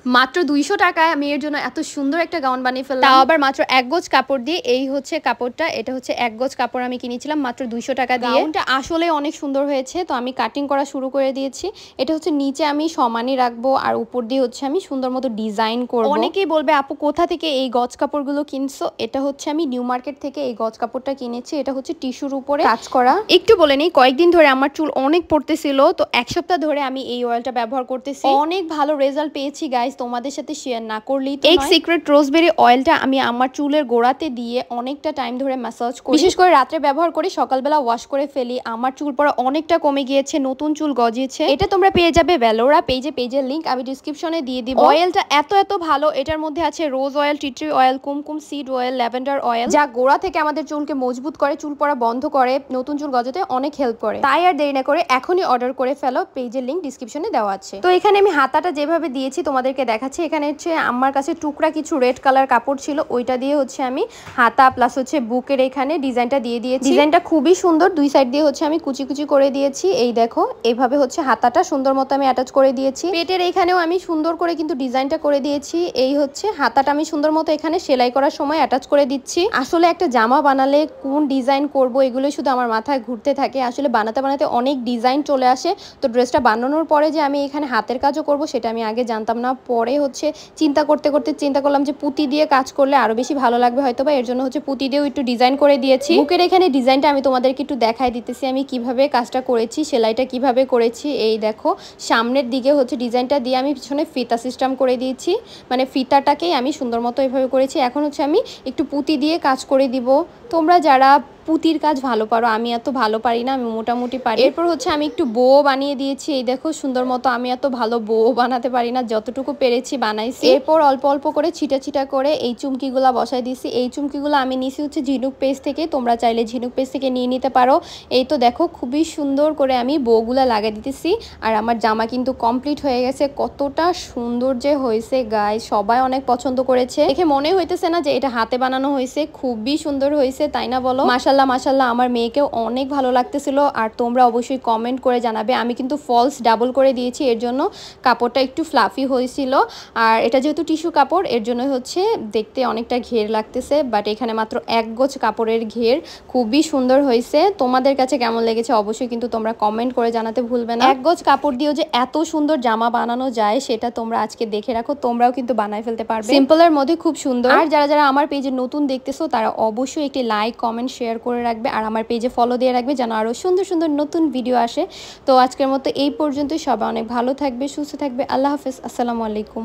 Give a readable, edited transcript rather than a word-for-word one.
মাত্র 200 টাকায় আমি এর জন্য এত সুন্দর একটা গাউন বানিয়ে ফেললাম, তাও আবার মাত্র এক গজ কাপড় দিয়ে। এই হচ্ছে কাপড়টা, এটা হচ্ছে এক গজ কাপড় আমি কিনেছিলাম মাত্র 200 টাকা দিয়ে। গাউনটা আসলে অনেক সুন্দর হয়েছে, তো আমি কাটিং করা শুরু করে দিয়েছি। এটা হচ্ছে নিচে আমি সমানই রাখবো আর উপর দিয়ে হচ্ছে আমি সুন্দর মতো ডিজাইন করব। অনেকেই বলবে আপু কোথা থেকে এই গজ কাপড়গুলো কিনছো? এটা হচ্ছে আমি নিউ মার্কেট থেকে এই গজ কাপড়টা কিনেছি। এটা হচ্ছে টিস্যুর উপরে কাজ করা। একটু বলে নেই, কয়েকদিন ধরে আমার চুল অনেক পড়তেছিল, তো এক সপ্তাহ ধরে আমি এই অয়েলটা ব্যবহার করতেছি। অনেক ভালো রেজাল্ট পেয়েছি গাইস, তোমাদের সাথে শেয়ার না করলেই তো নয়। এই সিক্রেট রোজবেরি অয়েলটা আমি আমার চুলের গোড়াতে দিয়ে অনেকটা টাইম ধরে ম্যাসাজ করি, বিশেষ করে রাত্রে ব্যবহার করি, সকালবেলা ওয়াশ করে ফেলি। আমার চুল পড়া অনেকটা কমে গিয়েছে, নতুন চুল গজিয়েছে। এটা তোমরা পেয়ে যাবে ভ্যালোরা পেজে, পেজের লিংক আমি ডিসক্রিপশনে দিয়ে দিব। অয়েলটা এত ভালো, এটার মধ্যে আছে রোজ অয়েল, টি ট্রি অয়েল, কুমকুম সিড অয়েল, ল্যাভেন্ডার অয়েল, যা গোড়া থেকে আমাদের চুলকে মজবুত করে, চুল পড়া বন্ধ করে, নতুন চুল গজাতে অনেক হেল্প করে। তাই আর দেরি না করে এখনই অর্ডার করে ফেলো, পেজের লিংক ডিসক্রিপশনে দেওয়া আছে। তো এখানে আমি হাতাটা যেভাবে দিয়েছি তোমাদেরকে দেখাচ্ছি। এখানে হচ্ছে আমার কাছে টুকরা কিছু রেড কালার কাপড় ছিল, ওইটা দিয়ে হচ্ছে আমি হাতা প্লাস হচ্ছে বুকের এখানে ডিজাইনটা দিয়ে দিয়েছি। ডিজাইনটা খুবই সুন্দর, দুই সাইড দিয়ে হচ্ছে আমি কুচি কুচি করে দিয়েছি। এই দেখো এইভাবে হচ্ছে হাতাটা সুন্দর মতো আমি অ্যাটাচ করে দিয়েছি। পেটের এইখানেও আমি সুন্দর করে কিন্তু ডিজাইনটা করে দিয়েছি। এই হচ্ছে হাতাটা আমি সুন্দর মতো এখানে সেলাই করার সময় অ্যাটাচ করে দিচ্ছি। আসলে একটা জামা বানালে কোন ডিজাইন করব এগুলো শুধু আমার মাথায় ঘুরতে থাকে। আসলে বানাতে বানাতে অনেক ডিজাইন চলে আসে, তো ড্রেসটা বানানোর পরে যে আমি এখানে হাতের কাজও করব সেটা আমি আগে জানতাম না। পরে হচ্ছে চিন্তা করতে করতে চিন্তা করলাম যে পুঁতি দিয়ে কাজ করলে আরো বেশি ভালো লাগবে হয়তো, বা এর জন্য হচ্ছে পুঁতি দিয়েও একটু ডিজাইন করে দিয়েছি। বুকের এখানে ডিজাইনটা আমি তোমাদেরকে একটু দেখাই দিতেছি আমি কিভাবে কাজটা করেছি, সেলাইটা কিভাবে করেছি। এই দেখো সামনের দিকে হচ্ছে ডিজাইনটা দিয়ে আমি পিছনে ফিতা সিস্টেম করে দিয়েছি, মানে ফিতাটাকেই আমি সুন্দর মতো এভাবে করেছি। এখন হচ্ছে আমি একটু পুঁতি দিয়ে কাজ করে দিব। তোমরা যারা পুঁতির কাজ ভালো পারো, আমি এত ভালো পারি না, আমি মোটামুটি পারি। এরপর হচ্ছে আমি একটু বো বানিয়ে দিয়েছি। এই দেখো সুন্দর মতো, আমি এত ভালো বো বানাতে পারি না, যতটুকু পেরেছি বানাইছি। এরপর অল্প অল্প করে ছিটা ছিটা করে এই চুমকিগুলা বসাই দিয়েছি। এই চুমকিগুলো আমি নিছি হচ্ছে ঝিনুক পেজ থেকে, তোমরা চাইলে ঝিনুক পেজ থেকে নিয়ে নিতে পারো। এই তো দেখো খুবই সুন্দর করে আমি বউগুলা লাগিয়ে দিতেছি। আর আমার জামা কিন্তু কমপ্লিট হয়ে গেছে। কতটা সুন্দর যে হয়েছে গাইস, সবাই অনেক পছন্দ করেছে। দেখে মনে হইতেছে না যে এটা হাতে বানানো হয়েছে, খুবই সুন্দর হয়েছে, তাই না বলো? মাশাল্লাহ মাশাল্লাহ, আমার মেয়েকেও অনেক ভালো লাগতেছিল। আর তোমরা অবশ্যই কমেন্ট করে জানাবে। আমি কিন্তু ফলস ডাবল করে দিয়েছি, এর জন্য কাপড়টা একটু ফ্লাফি হয়েছিল। আর এটা যেহেতু টিস্যু কাপড়, এর জন্য হচ্ছে দেখতে অনেকটা ঘের লাগতেছে, বাট এখানে মাত্র এক গজ কাপড়ের ঘের, খুবই সুন্দর হয়েছে। তোমাদের কাছে কেমন লেগেছে অবশ্যই কিন্তু তোমরা কমেন্ট করে জানাতে ভুলবে না। এক গজ কাপড় দিয়েও যে এত সুন্দর জামা বানানো যায় সেটা তোমরা আজকে দেখে রাখো, তোমরাও কিন্তু বানায় ফেলতে পারবে। সিম্পলের মধ্যে খুব সুন্দর। আর যারা যারা আমার পেজে নতুন দেখতেছো তারা অবশ্যই একটি লাইক কমেন্ট শেয়ার করে রাখবে, আর আমার পেজে ফলো দিয়ে রাখবে যেন আরো সুন্দর সুন্দর নতুন ভিডিও আসে। তো আজকের মতো এই পর্যন্তই। সবাই অনেক ভালো থাকবে, সুস্থ থাকবে। আল্লাহ হাফেজ, আসসালামু আলাইকুম।